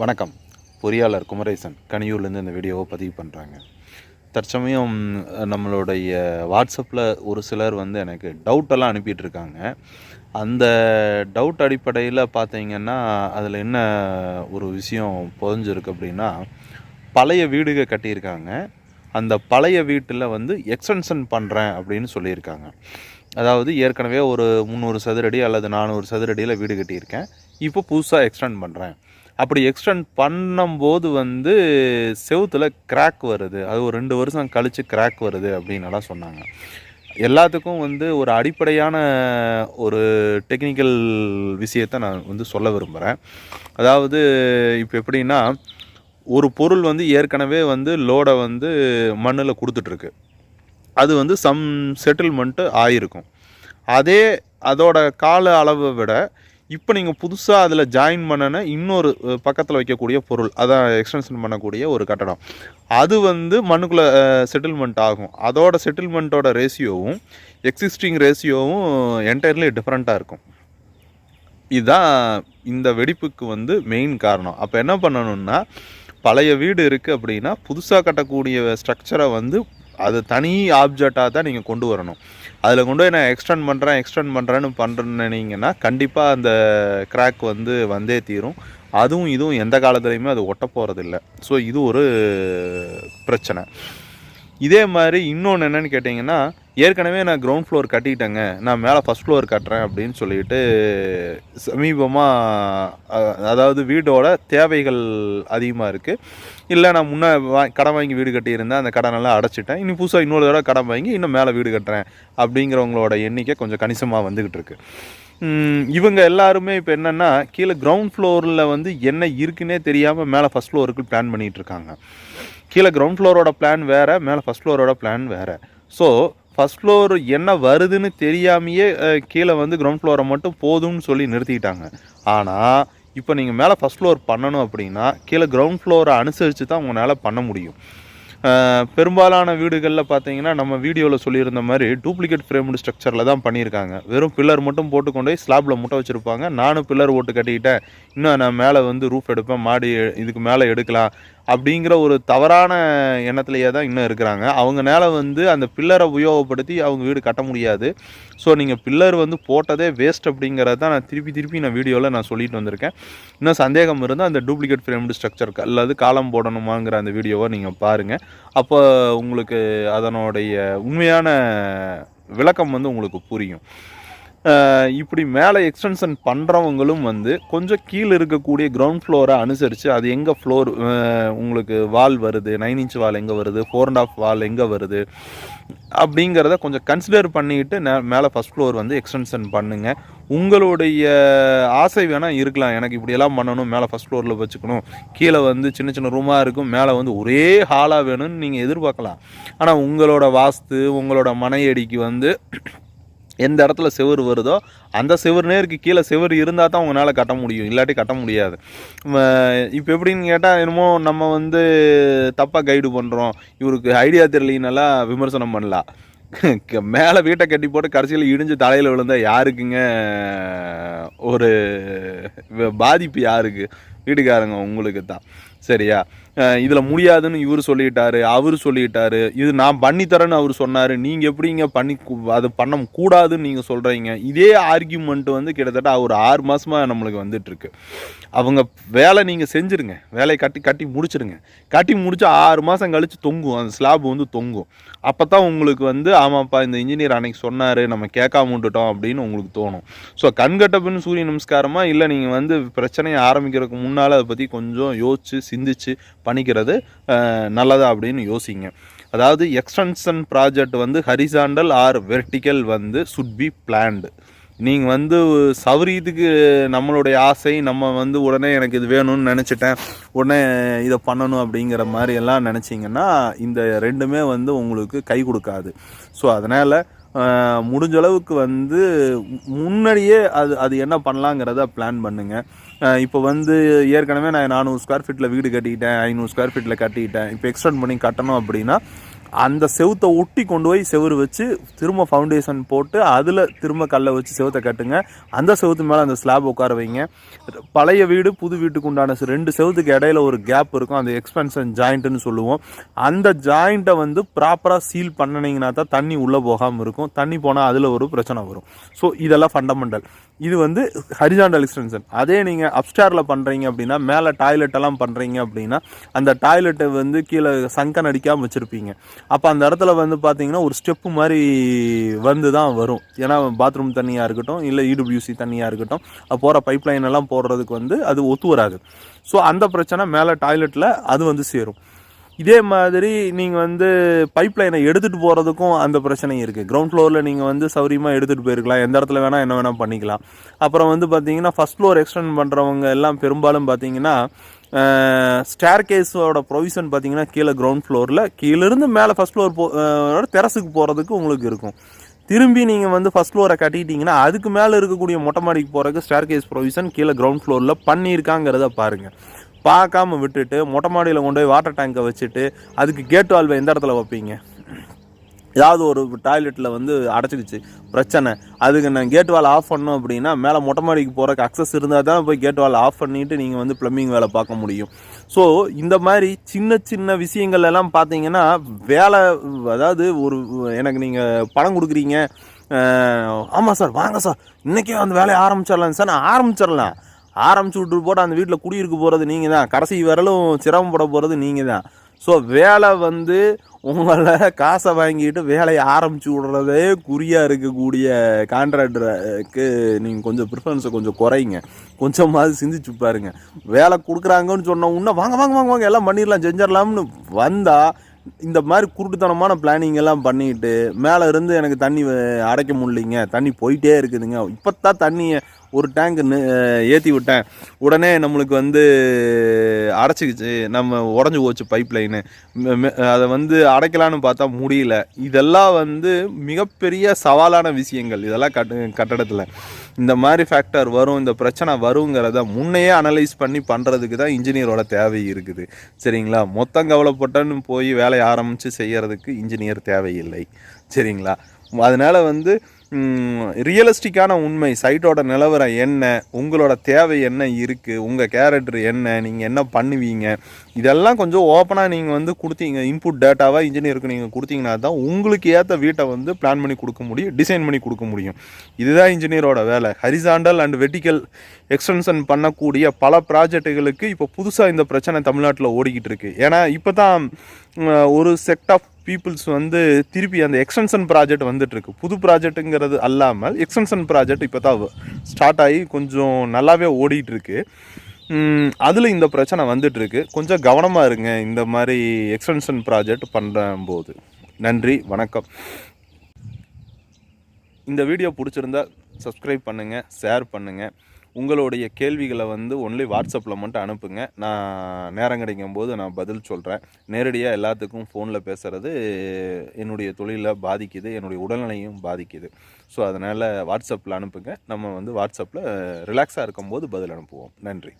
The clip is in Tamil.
வணக்கம். பொறியாளர் குமரேசன் கனியூர்லேருந்து இந்த வீடியோவை பதிவு பண்ணுறாங்க. தற்சமயம் நம்மளுடைய வாட்ஸ்அப்பில் ஒரு சிலர் எனக்கு டவுட்டெல்லாம் அனுப்பிட்டுருக்காங்க. அந்த டவுட் அடிப்படையில் பார்த்தீங்கன்னா அதில் என்ன ஒரு விஷயம் புதஞ்சிருக்கு அப்படின்னா, பழைய வீடுகள் கட்டியிருக்காங்க. அந்த பழைய வீட்டில் எக்ஸ்டென்ஷன் பண்ணுறேன் அப்படின்னு சொல்லியிருக்காங்க. அதாவது ஏற்கனவே ஒரு 300 சதுரடி அல்லது 400 சதுரடியில் வீடு கட்டியிருக்கேன். இப்போ புதுசாக எக்ஸ்டெண்ட் பண்ணுறேன். அப்படி எக்ஸ்டெண்ட் பண்ணும்போது செவுத்தில் கிராக் வருது. அது ஒரு 2 வருஷம் கழித்து கிராக் வருது அப்படின்னலாம் சொன்னாங்க. எல்லாத்துக்கும் ஒரு அடிப்படையான ஒரு டெக்னிக்கல் விஷயத்தை நான் சொல்ல விரும்புகிறேன். அதாவது இப்போ எப்படின்னா, ஒரு பொருள் ஏற்கனவே லோடை மண்ணில் கொடுத்துட்ருக்கு. அது சம் செட்டில்மெண்ட்டு ஆகிருக்கும். அதோட கால அளவை விட இப்போ நீங்கள் புதுசாக அதில் ஜாயின் பண்ணின இன்னொரு பக்கத்தில் வைக்கக்கூடிய பொருள், அதான் எக்ஸ்டென்ஷன் பண்ணக்கூடிய ஒரு கட்டடம், அது மண்ணுக்குள்ளே செட்டில்மெண்ட் ஆகும். அதோட செட்டில்மெண்ட்டோட ரேஷியோவும் எக்ஸிஸ்டிங் ரேஷியோவும் என்டையர்லி டிஃப்ரெண்ட்டாக இருக்கும். இதுதான் இந்த வெடிப்புக்கு மெயின் காரணம். அப்போ என்ன பண்ணணும்னா, பழைய வீடு இருக்குது அப்படின்னா புதுசாக கட்டக்கூடிய ஸ்ட்ரக்சரை அது தனி ஆப்ஜெக்டாக தான் நீங்கள் கொண்டு வரணும். அதில் கொண்டு போய் நான் எக்ஸ்டெண்ட் பண்ணுறேன்னா கண்டிப்பாக அந்த கிராக் வந்தே தீரும். அதுவும் இதுவும் எந்த காலத்துலையுமே அது ஒட்ட போகிறதில்ல. ஸோ இது ஒரு பிரச்சனை. இதே மாதிரி இன்னொன்று என்னென்னு கேட்டிங்கன்னா, ஏற்கனவே நான் கிரவுண்ட் ஃப்ளோர் கட்டிட்டேங்க, நான் மேலே ஃபஸ்ட் ஃப்ளோர் கட்டுறேன் அப்படின்னு சொல்லிட்டு சமீபமாக, அதாவது வீடோட தேவைகள் அதிகமாக இருக்குது, இல்லை நான் முன்னே கடன் வாங்கி வீடு கட்டியிருந்தேன், அந்த கடனெல்லாம் அடைச்சிட்டேன், இன்னும் புதுசாக இன்னொரு தடவை கடன் வாங்கி இன்னும் மேலே வீடு கட்டுறேன் அப்படிங்கிறவங்களோட எண்ணிக்கை கொஞ்சம் கணிசமாக வந்துக்கிட்டு இருக்குது. இவங்க எல்லாருமே இப்போ என்னென்னா, கீழே கிரவுண்ட் ஃப்ளோரில் என்ன இருக்குன்னே தெரியாமல் மேலே ஃபஸ்ட் ஃப்ளோருக்கு பிளான் பண்ணிகிட்ருக்காங்க. கீழே கிரவுண்ட் ஃப்ளோரோட பிளான் வேறு, மேலே ஃபஸ்ட் ஃப்ளோரோட பிளான் வேறு. ஸோ ஃபஸ்ட் ஃப்ளோர் என்ன வருதுன்னு தெரியாமையே கீழே கிரவுண்ட் ஃப்ளோரை மட்டும் போதும்னு சொல்லி நிறுத்திக்கிட்டாங்க. ஆனால் இப்போ நீங்கள் மேலே ஃபஸ்ட் ஃப்ளோர் பண்ணணும் அப்படின்னா கீழே கிரவுண்ட் ஃப்ளோரை அனுசரித்து தான் உங்களால் பண்ண முடியும். பெரும்பாலான வீடுகளில் பார்த்தீங்கன்னா, நம்ம வீடியோவில் சொல்லியிருந்த மாதிரி டூப்ளிகேட் ஃப்ரேம்டு ஸ்ட்ரக்சரில் தான் பண்ணியிருக்காங்க. வெறும் பில்லர் மட்டும் போட்டு கொண்டு போய் ஸ்லாப்பில் முட்டை வச்சுருப்பாங்க. நானும் பில்லர் போட்டு கட்டிக்கிட்டேன், இன்னும் நான் மேலே ரூஃப் எடுப்பேன், மாடி இதுக்கு மேலே எடுக்கலாம் அப்படிங்கிற ஒரு தவறான எண்ணத்துலையே தான் இன்னும் இருக்கிறாங்க. அவங்க மேலே அந்த பில்லரை உபயோகப்படுத்தி அவங்க வீடு கட்ட முடியாது. ஸோ நீங்கள் பில்லர் போட்டதே வேஸ்ட் அப்படிங்கிறத தான் நான் திருப்பி வீடியோவில் நான் சொல்லிட்டு வந்திருக்கேன். இன்னும் சந்தேகம் இருந்தால் அந்த டூப்ளிகேட் ஃப்ரேம்டு ஸ்ட்ரக்சர் அல்லது காலம் போடணுமாங்கிற அந்த வீடியோவை நீங்கள் பாருங்கள். அப்போ உங்களுக்கு அதனுடைய உண்மையான விளக்கம் உங்களுக்கு புரியும். இப்படி மேலே எக்ஸ்டென்ஷன் பண்ணுறவங்களும் கொஞ்சம் கீழே இருக்கக்கூடிய கிரவுண்ட் ஃப்ளோரை அனுசரித்து, அது எங்கே ஃப்ளோர் உங்களுக்கு வால் வருது, 9 இன்ச் வால் எங்கே வருது, 4.5 வால் எங்கே வருது அப்படிங்கிறத கொஞ்சம் கன்சிடர் பண்ணிக்கிட்டு மேலே ஃபஸ்ட் ஃப்ளோர் எக்ஸ்டென்ஷன் பண்ணுங்கள். உங்களுடைய ஆசை வேணால் இருக்கலாம், எனக்கு இப்படியெல்லாம் பண்ணணும், மேலே ஃபஸ்ட் ஃப்ளோரில் வச்சுக்கணும், கீழே சின்ன சின்ன ரூமாக இருக்கும், மேலே ஒரே ஹாலாக வேணும்னு நீங்கள் எதிர்பார்க்கலாம். ஆனால் உங்களோட வாஸ்து, உங்களோட மனையடிக்கு எந்த இடத்துல செவுறு வருதோ அந்த செவுறு நேருக்கு கீழே செவுறு இருந்தால் தான் உங்களால் கட்ட முடியும், இல்லாட்டி கட்ட முடியாது. இப்போ எப்படின்னு கேட்டால், என்னமோ நம்ம தப்பாக கைடு பண்ணுறோம், இவருக்கு ஐடியா தெரியலனாலாம் விமர்சனம் பண்ணலாம். மேலே வீட்டை கட்டி போட்டு கடைசியில் இடிஞ்சு தலையில் விழுந்தால் யாருக்குங்க ஒரு பாதிப்பு? யாருக்கு? வீட்டுக்காரங்க உங்களுக்கு தான். சரியா? இதில் முடியாதுன்னு இவர் சொல்லிட்டாரு, அவர் சொல்லிட்டாரு, இது நான் பண்ணித்தரேன்னு அவர் சொன்னார், நீங்கள் எப்படிங்க அது பண்ண கூடாதுன்னு நீங்கள் சொல்கிறீங்க. இதே ஆர்கியூமெண்ட் கிட்டத்தட்ட ஒரு 6 மாதமாக நம்மளுக்கு வந்துட்டுருக்கு. அவங்க வேலை நீங்கள் செஞ்சுருங்க, வேலையை கட்டி முடிச்சிருங்க. கட்டி முடிச்சு 6 மாதம் கழித்து தொங்கும், அந்த ஸ்லாப் தொங்கும். அப்போ தான் உங்களுக்கு ஆமாப்பா இந்த இன்ஜினியர் அன்னைக்கு சொன்னார், நம்ம கேட்காம விட்டுட்டோம் அப்படின்னு உங்களுக்கு தோணும். ஸோ கண்கட்டப்பின்னு சூரிய நமஸ்காரமாக இல்லை, நீங்கள் பிரச்சனையை ஆரம்பிக்கிறதுக்கு முன்னால் அதை பற்றி கொஞ்சம் யோசித்து சிந்திச்சு பண்ணிக்கிறது நல்லதா அப்படின்னு யோசிங்க. அதாவது extension project horizontal or vertical should be planned. நீங்கள் சௌரியத்துக்கு நம்மளுடைய ஆசை, நம்ம உடனே எனக்கு இது வேணும்னு நினச்சிட்டேன், உடனே இதை பண்ணணும் அப்படிங்கிற மாதிரி எல்லாம் நினச்சிங்கன்னா இந்த ரெண்டுமே உங்களுக்கு கை கொடுக்காது. ஸோ அதனால் முடிஞ்ச அளவுக்கு முன்னாடியே அது என்ன பண்ணலாங்கிறத பிளான் பண்ணுங்கள். இப்போ ஏற்கனவே நான் 400 ஸ்கொயர் ஃபீட்டில் வீடு கட்டிக்கிட்டேன், 500 ஸ்கொயர் ஃபீட்டில் கட்டிக்கிட்டேன், இப்போ எக்ஸ்டெண்ட் பண்ணி கட்டணும் அப்படின்னா அந்த செவுத்தை ஒட்டி கொண்டு போய் செவுறு வச்சு திரும்ப ஃபவுண்டேஷன் போட்டு அதில் திரும்ப கல்லை வச்சு செவுத்தை கட்டுங்க. அந்த செவுத்து மேலே அந்த ஸ்லாப் உட்கார வைங்க. பழைய வீடு புது வீட்டுக்கு உண்டான 2 செவுத்துக்கு இடையில ஒரு கேப் இருக்கும், அந்த எக்ஸ்பென்ஷன் ஜாயிண்ட்டுன்னு சொல்லுவோம். அந்த ஜாயிண்ட்டை வந்து ப்ராப்பராக சீல் பண்ணினீங்கன்னா தான் தண்ணி உள்ளே போகாமல் இருக்கும். தண்ணி போனால் அதில் ஒரு பிரச்சனை வரும். ஸோ இதெல்லாம் ஃபண்டமெண்டல். இது வந்து ஹரிசாண்டல் எக்ஸ்டென்ஷன். அதே நீங்கள் அப்ஸ்டாரில் பண்ணுறீங்க அப்படின்னா, மேலே டாய்லெட்டெல்லாம் பண்ணுறீங்க அப்படின்னா, அந்த டாய்லெட்டை வந்து கீழே சங்கன் அடிக்காமல் வச்சுருப்பீங்க. அப்போ அந்த இடத்துல வந்து பார்த்தீங்கன்னா ஒரு ஸ்டெப்பு மாதிரி வந்து தான் வரும். ஏன்னா பாத்ரூம் தண்ணியாக இருக்கட்டும், இல்லை இடபிள்யூசி தண்ணியாக இருக்கட்டும், போகிற பைப்லைன் எல்லாம் போடுறதுக்கு வந்து அது ஒத்து வராது. ஸோ அந்த பிரச்சனை மேலே டாய்லெட்டில் அது வந்து சேரும். இதே மாதிரி நீங்கள் வந்து பைப்லைனை எடுத்துகிட்டு போகிறதுக்கும் அந்த பிரச்சனை இருக்குது. கிரவுண்ட் ஃப்ளோரில் நீங்கள் வந்து சௌரியமாக எடுத்துகிட்டு போயிருக்கலாம், எந்த இடத்துல வேணால் என்ன வேணால் பண்ணிக்கலாம். அப்புறம் வந்து பார்த்தீங்கன்னா ஃபஸ்ட் ஃப்ளோர் எக்ஸ்டெண்ட் பண்ணுறவங்க எல்லாம் பெரும்பாலும் பார்த்தீங்கன்னா ஸ்டேர் கேஸோட ப்ரொவிஷன் பார்த்தீங்கன்னா கீழே கிரவுண்ட் ஃப்ளோரில், கீழேருந்து மேலே ஃபஸ்ட் ஃப்ளோர் டெரஸுக்கு போகிறதுக்கு உங்களுக்கு இருக்கும். திரும்பி நீங்கள் வந்து ஃபஸ்ட் ஃப்ளோரை கட்டிட்டீங்கன்னா அதுக்கு மேலே இருக்கக்கூடிய மொட்டை மாடிக்கு போகிறதுக்கு ஸ்டேர் கேஸ் ப்ரொவிஷன் கீழே கிரவுண்ட் ஃப்ளோரில் பண்ணியிருக்காங்கிறத பாருங்கள். பார்க்காம விட்டுட்டு மொட்டை மாடியில் கொண்டு போய் வாட்டர் டேங்கை வச்சுட்டு அதுக்கு கேட் வால்வை எந்த இடத்துல வைப்பீங்க? ஏதாவது ஒரு டாய்லெட்டில் வந்து அடைச்சிக்கிச்சு பிரச்சனை, அதுக்கு நான் கேட் வால் ஆஃப் பண்ணோம் அப்படின்னா மேலே மொட்டை மாடிக்கு போகிறக்கு அக்சஸ் இருந்தால் தான் போய் கேட் வால் ஆஃப் பண்ணிவிட்டு நீங்கள் வந்து ப்ளம்பிங் வேலை பார்க்க முடியும். ஸோ இந்த மாதிரி சின்ன சின்ன விஷயங்கள் எல்லாம் பார்த்தீங்கன்னா வேலை, அதாவது ஒரு எனக்கு நீங்கள் பணம் கொடுக்குறீங்க, ஆமாம் சார் வாங்க சார் இன்றைக்கே அந்த வேலையை ஆரம்பிச்சிடலாம் சார், நான் ஆரம்பிச்சு விட்டு போட்டு அந்த வீட்டில் குடியிருக்க போகிறது நீங்கள் தான், கடைசி வரலும் சிரமப்பட போகிறது நீங்கள் தான். ஸோ வேலை வந்து உங்களை காசை வாங்கிட்டு வேலையை ஆரம்பித்து விடுறதே குறியாக இருக்கக்கூடிய கான்ட்ராக்டருக்கு நீங்கள் கொஞ்சம் ப்ரிஃபரன்ஸை கொஞ்சம் குறைங்க. கொஞ்சமாவது சிந்திச்சு பாருங்க. வேலை கொடுக்குறாங்கன்னு சொன்ன உடனே வாங்க வாங்க வாங்க வாங்க எல்லாம் பண்ணிடலாம் செஞ்சிடலாம்னு வந்தால் இந்த மாதிரி குருட்டுத்தனமான பிளானிங் எல்லாம் பண்ணிட்டு மேலே இருந்து எனக்கு தண்ணி அடைக்க முடியலைங்க, தண்ணி போயிட்டே இருக்குதுங்க, இப்போ தான் தண்ணியை ஒரு டேங்க் ஏற்றி விட்டேன் உடனே நம்மளுக்கு வந்து அடைச்சிக்கிச்சு, நம்ம உடஞ்சி போச்சு பைப் லைனு, அதை வந்து அடைக்கலான்னு பார்த்தா முடியல. இதெல்லாம் வந்து மிகப்பெரிய சவாலான விஷயங்கள். இதெல்லாம் கட்டடத்தில் இந்த மாதிரி ஃபேக்டர் வரும், இந்த பிரச்சனை வருங்கிறத முன்னையே அனலைஸ் பண்ணி பண்ணுறதுக்கு தான் இன்ஜினியரோட தேவை இருக்குது. சரிங்களா? மொத்தம் கவலைப்பட்டன்னு போய் வேலையை ஆரம்பித்து செய்கிறதுக்கு இன்ஜினியர் தேவையில்லை. சரிங்களா? அதனால் வந்து ரியலிஸ்டிக்கான உண்மை, சைட்டோட நிலவரம் என்ன, உங்களோட தேவை என்ன இருக்குது, உங்கள் கேரக்டர் என்ன, நீங்கள் என்ன பண்ணுவீங்க, இதெல்லாம் கொஞ்சம் ஓப்பனாக நீங்கள் வந்து கொடுத்தீங்க, இன்புட் டேட்டாவாக இன்ஜினியருக்கு நீங்கள் கொடுத்தீங்கன்னா தான் உங்களுக்கு ஏற்ற வீட்டை வந்து பிளான் பண்ணி கொடுக்க முடியும், டிசைன் பண்ணி கொடுக்க முடியும். இதுதான் இன்ஜினியரோட வேலை. ஹரிசாண்டல் அண்ட் வெர்டிக்கல் எக்ஸ்டென்ஷன் பண்ணக்கூடிய பல ப்ராஜெக்டுகளுக்கு இப்போ புதுசாக இந்த பிரச்சனை தமிழ்நாட்டில் ஓடிக்கிட்டு இருக்குது. ஏன்னா இப்போ தான் ஒரு செட் ஆஃப் பீப்புள்ஸ் வந்து திருப்பி அந்த எக்ஸ்டென்ஷன் ப்ராஜெக்ட் வந்துட்டுருக்கு. புது ப்ராஜெக்ட்டுங்கிறது அல்லாமல் எக்ஸ்டென்ஷன் ப்ராஜெக்ட் இப்போ தான் ஸ்டார்ட் ஆகி கொஞ்சம் நல்லாவே ஓடிட்டுருக்கு. அதில் இந்த பிரச்சனை வந்துட்டுருக்கு. கொஞ்சம் கவனமாக இருங்க இந்த மாதிரி எக்ஸ்டென்ஷன் ப்ராஜெக்ட் பண்ணும்போது. நன்றி, வணக்கம். இந்த வீடியோ பிடிச்சிருந்தா சப்ஸ்கிரைப் பண்ணுங்கள், ஷேர் பண்ணுங்கள். உங்களுடைய கேள்விகளை வந்து ஒன்லி வாட்ஸ்அப்பில் மட்டும் அனுப்புங்க. நான் நேரம் கிடைக்கும் போது நான் பதில் சொல்கிறேன். நேரடியாக எல்லாத்துக்கும் ஃபோனில் பேசுகிறது என்னுடைய தொழிலை பாதிக்குது, என்னுடைய உடல்நிலையும் பாதிக்குது. ஸோ அதனால் வாட்ஸ்அப்பில் அனுப்புங்க. நம்ம வந்து வாட்ஸ்அப்பில் ரிலாக்ஸாக இருக்கும்போது பதில் அனுப்புவோம். நன்றி.